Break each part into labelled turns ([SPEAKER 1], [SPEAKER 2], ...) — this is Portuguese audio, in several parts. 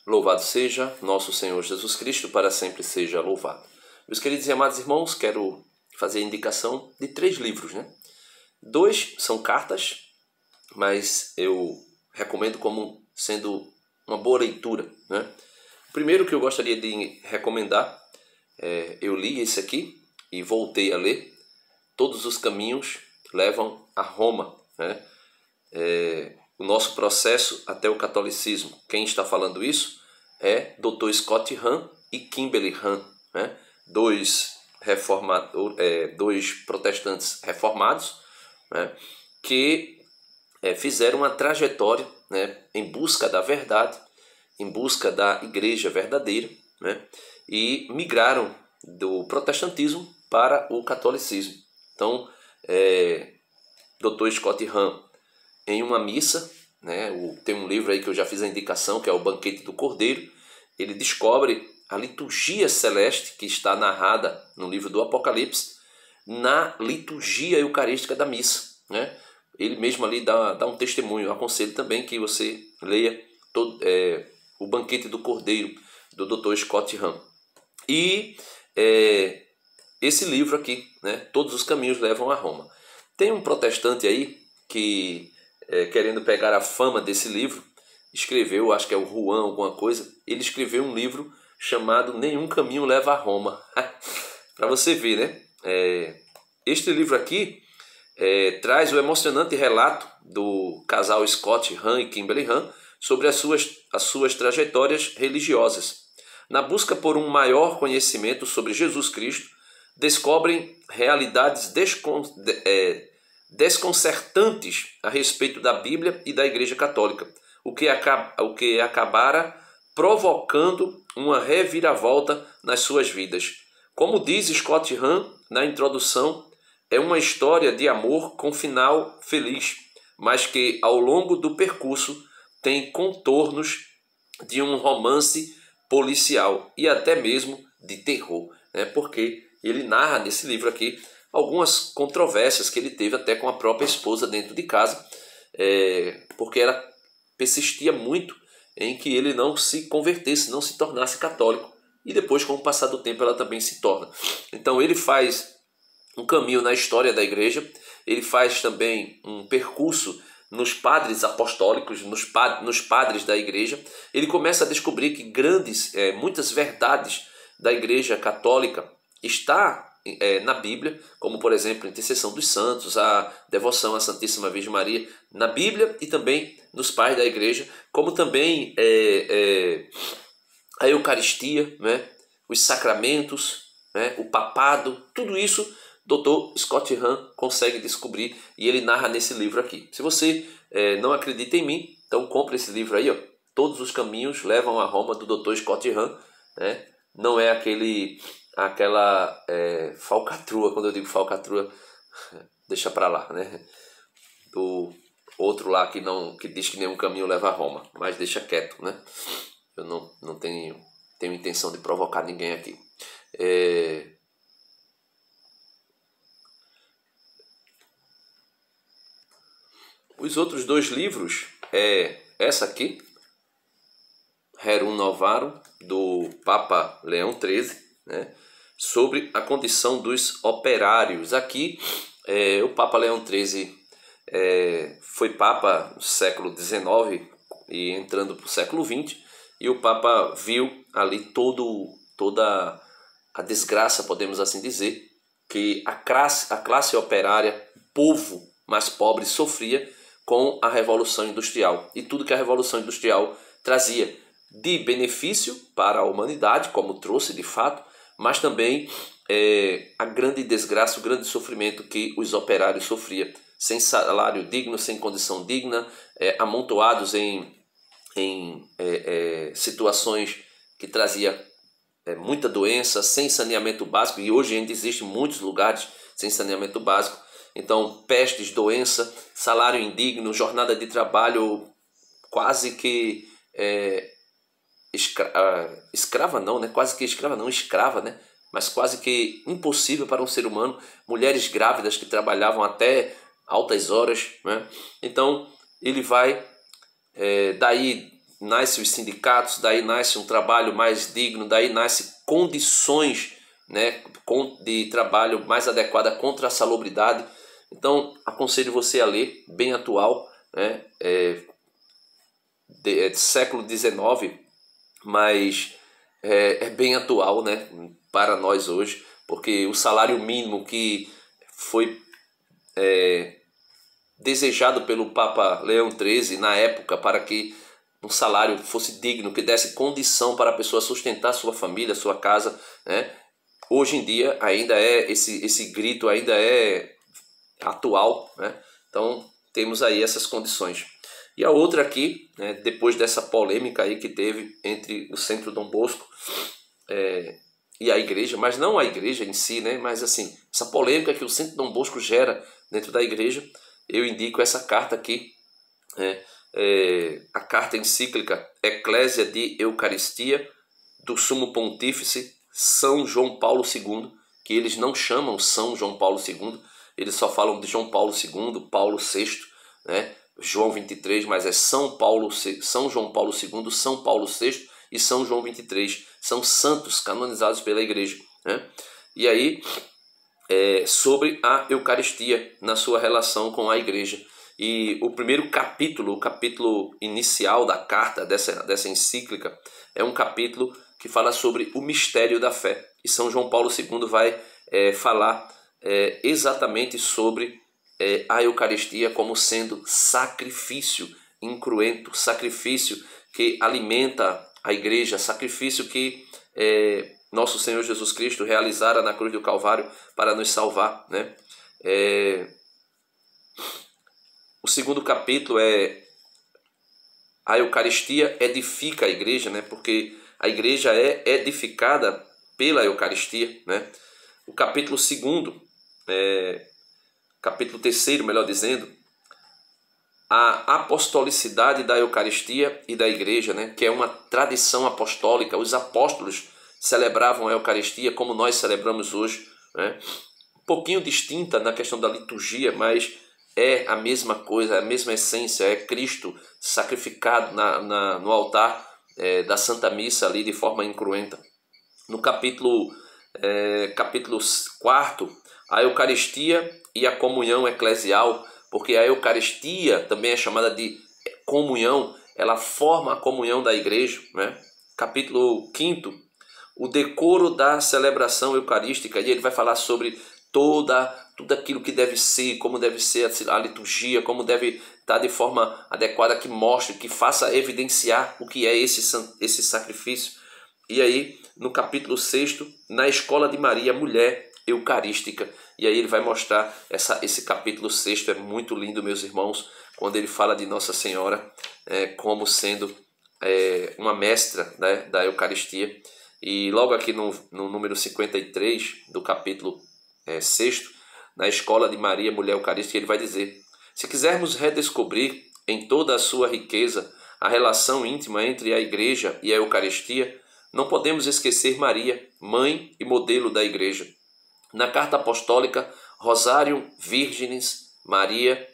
[SPEAKER 1] Louvado seja nosso Senhor Jesus Cristo, para sempre seja louvado. Meus queridos e amados irmãos, quero fazer a indicação de 3 livros, né? 2 são cartas, mas eu recomendo como sendo uma boa leitura, né? O primeiro que eu gostaria de recomendar, eu li esse aqui e voltei a ler. Todos os caminhos levam a Roma, né? O nosso processo até o catolicismo. Quem está falando isso é Dr. Scott Hahn e Kimberly Hahn, né? Dois protestantes reformados, né? Que fizeram uma trajetória, né? Em busca da verdade, em busca da igreja verdadeira, né? E migraram do protestantismo para o catolicismo. Então, Dr. Scott Hahn, em uma missa, né, tem um livro aí que eu já fiz a indicação, que é o Banquete do Cordeiro. Ele descobre a liturgia celeste que está narrada no livro do Apocalipse, na liturgia eucarística da missa, né? Ele mesmo ali dá um testemunho. Eu aconselho também que você leia o Banquete do Cordeiro, do Dr. Scott Hahn. E esse livro aqui, né, Todos os Caminhos Levam a Roma. Tem um protestante aí que, querendo pegar a fama desse livro, escreveu, acho que é o Juan alguma coisa, ele escreveu um livro chamado Nenhum Caminho Leva a Roma. Para você ver, né? Este livro aqui traz o emocionante relato do casal Scott Hahn e Kimberly Hahn sobre as suas trajetórias religiosas. Na busca por um maior conhecimento sobre Jesus Cristo, descobrem realidades desconcertantes a respeito da Bíblia e da Igreja Católica, o que acabara provocando uma reviravolta nas suas vidas. Como diz Scott Hahn na introdução, é uma história de amor com final feliz, mas que ao longo do percurso tem contornos de um romance policial e até mesmo de terror, né? Porque ele narra nesse livro aqui algumas controvérsias que ele teve até com a própria esposa dentro de casa, porque ela persistia muito em que ele não se convertesse, não se tornasse católico. E depois, com o passar do tempo, ela também se torna. Então ele faz um caminho na história da igreja, ele faz também um percurso nos padres apostólicos, nos padres da igreja. Ele começa a descobrir que muitas verdades da igreja católica está na Bíblia, como por exemplo a intercessão dos santos, a devoção à Santíssima Virgem Maria, na Bíblia e também nos pais da igreja, como também a Eucaristia, né? Os sacramentos, né? O papado, tudo isso Dr. Scott Hahn consegue descobrir e ele narra nesse livro aqui. Se você não acredita em mim, então compre esse livro aí, ó. Todos os Caminhos Levam a Roma, do Dr. Scott Hahn, né? Não é aquela falcatrua. Quando eu digo falcatrua, deixa pra lá, né? Do outro lá que diz que nenhum caminho leva a Roma, mas deixa quieto, né? Eu não tenho intenção de provocar ninguém aqui. Os outros 2 livros essa aqui, Rerum Novarum, do Papa Leão XIII, né, sobre a condição dos operários. Aqui, o Papa Leão XIII foi Papa no século XIX e entrando para o século XX, e o Papa viu ali toda a desgraça, podemos assim dizer, que a classe operária, o povo mais pobre, sofria com a Revolução Industrial e tudo que a Revolução Industrial trazia de benefício para a humanidade, como trouxe de fato, mas também a grande desgraça, o grande sofrimento que os operários sofriam, sem salário digno, sem condição digna, amontoados em situações que trazia muita doença, sem saneamento básico, e hoje ainda existem muitos lugares sem saneamento básico. Então, pestes, doença, salário indigno, jornada de trabalho quase que escrava não, né? Quase que escrava não, escrava, né? Mas quase que impossível para um ser humano. Mulheres grávidas que trabalhavam até altas horas, né? Então, ele vai daí nascem os sindicatos, daí nasce um trabalho mais digno, daí nasce condições, né, de trabalho mais adequada contra a salubridade. Então, aconselho você a ler, bem atual, né, século XIX, mas é bem atual, né, para nós hoje, porque o salário mínimo que foi desejado pelo Papa Leão XIII na época, para que um salário fosse digno, que desse condição para a pessoa sustentar sua família, sua casa, né? Hoje em dia ainda esse grito ainda é atual, né? Então temos aí essas condições. E a outra aqui, né, depois dessa polêmica aí que teve entre o Centro Dom Bosco e a igreja, mas não a igreja em si, né, mas assim, essa polêmica que o Centro Dom Bosco gera dentro da igreja, eu indico essa carta aqui, a carta encíclica Ecclesia de Eucaristia, do Sumo Pontífice São João Paulo II, que eles não chamam São João Paulo II, eles só falam de João Paulo II, Paulo VI, né? João 23, mas é São João Paulo II, São Paulo VI e São João 23. São santos canonizados pela igreja, né? E aí, sobre a Eucaristia na sua relação com a igreja. E o primeiro capítulo, o capítulo inicial da carta, dessa encíclica, é um capítulo que fala sobre o mistério da fé. E São João Paulo II vai falar exatamente sobre a Eucaristia como sendo sacrifício incruento, sacrifício que alimenta a igreja, sacrifício que nosso Senhor Jesus Cristo realizara na cruz do Calvário para nos salvar, né? O segundo capítulo a Eucaristia edifica a igreja, né? Porque a igreja é edificada pela Eucaristia, né? O capítulo 2º, capítulo 3º, melhor dizendo, a apostolicidade da Eucaristia e da igreja, né? Que é uma tradição apostólica. Os apóstolos celebravam a Eucaristia como nós celebramos hoje, né? Um pouquinho distinta na questão da liturgia, mas é a mesma coisa, a mesma essência, é Cristo sacrificado no altar da Santa Missa ali de forma incruenta. No capítulo 4º, a Eucaristia e a comunhão eclesial, porque a Eucaristia também é chamada de comunhão, ela forma a comunhão da igreja, né? Capítulo 5º, o decoro da celebração eucarística, e ele vai falar sobre tudo aquilo que deve ser, como deve ser a liturgia, como deve estar de forma adequada, que mostre, que faça evidenciar o que é esse sacrifício. E aí, no capítulo 6º, na escola de Maria, mulher eucarística. E aí ele vai mostrar, esse capítulo 6º é muito lindo, meus irmãos, quando ele fala de Nossa Senhora como sendo uma mestra, né, da Eucaristia. E logo aqui no número 53 do capítulo 6º, na escola de Maria, mulher eucarística, ele vai dizer: se quisermos redescobrir em toda a sua riqueza a relação íntima entre a igreja e a Eucaristia, não podemos esquecer Maria, mãe e modelo da igreja. Na carta apostólica Rosarium Virginis Maria,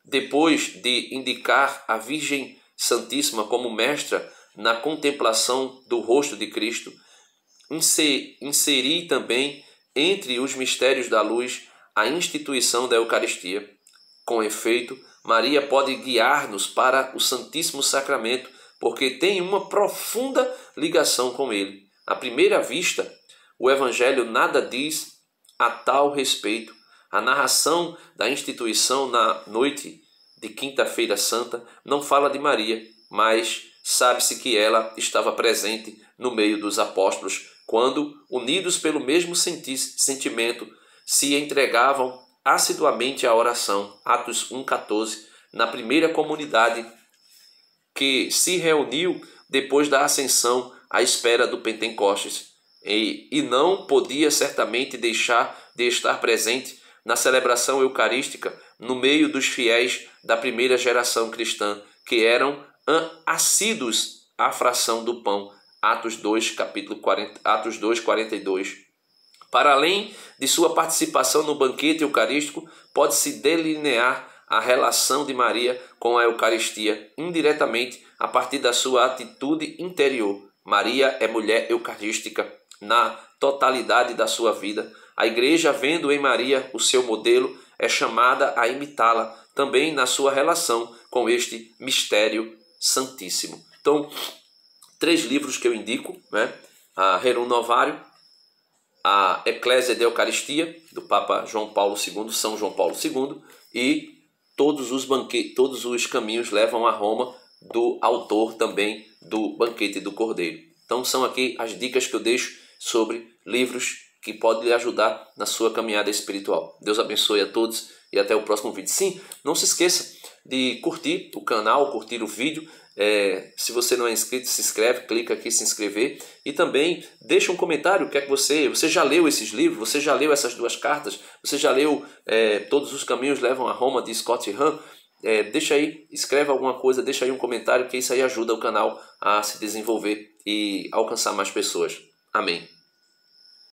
[SPEAKER 1] depois de indicar a Virgem Santíssima como mestra na contemplação do rosto de Cristo, inseri também entre os mistérios da luz a instituição da Eucaristia. Com efeito, Maria pode guiar-nos para o Santíssimo Sacramento, porque tem uma profunda ligação com ele. À primeira vista, o Evangelho nada diz a tal respeito. A narração da instituição na noite de Quinta-feira Santa não fala de Maria, mas sabe-se que ela estava presente no meio dos apóstolos, quando, unidos pelo mesmo sentimento, se entregavam assiduamente à oração. Atos 1,14, na primeira comunidade que se reuniu depois da ascensão à espera do Pentecostes, e não podia certamente deixar de estar presente na celebração eucarística no meio dos fiéis da primeira geração cristã, que eram assíduos à fração do pão. Atos 2, capítulo 40, Atos 2, 42. Para além de sua participação no banquete eucarístico, pode-se delinear a relação de Maria com a Eucaristia indiretamente a partir da sua atitude interior. Maria é mulher eucarística na totalidade da sua vida. A igreja, vendo em Maria o seu modelo, é chamada a imitá-la também na sua relação com este mistério santíssimo. Então, 3 livros que eu indico, né? A Rerum Novarum, a Ecclesia de Eucaristia, do Papa João Paulo II, São João Paulo II, e todos os caminhos levam a Roma, do autor também do Banquete do Cordeiro. Então são aqui as dicas que eu deixo sobre livros que podem lhe ajudar na sua caminhada espiritual. Deus abençoe a todos e até o próximo vídeo. Sim, não se esqueça de curtir o canal, curtir o vídeo. Se você não é inscrito, se inscreve, clica aqui em se inscrever e também deixa um comentário. O que é que você já leu esses livros? Você já leu essas 2 cartas? Você já leu Todos os Caminhos Levam a Roma, de Scott Hahn? Deixa aí, escreve alguma coisa, deixa aí um comentário, que isso aí ajuda o canal a se desenvolver e alcançar mais pessoas. Amém.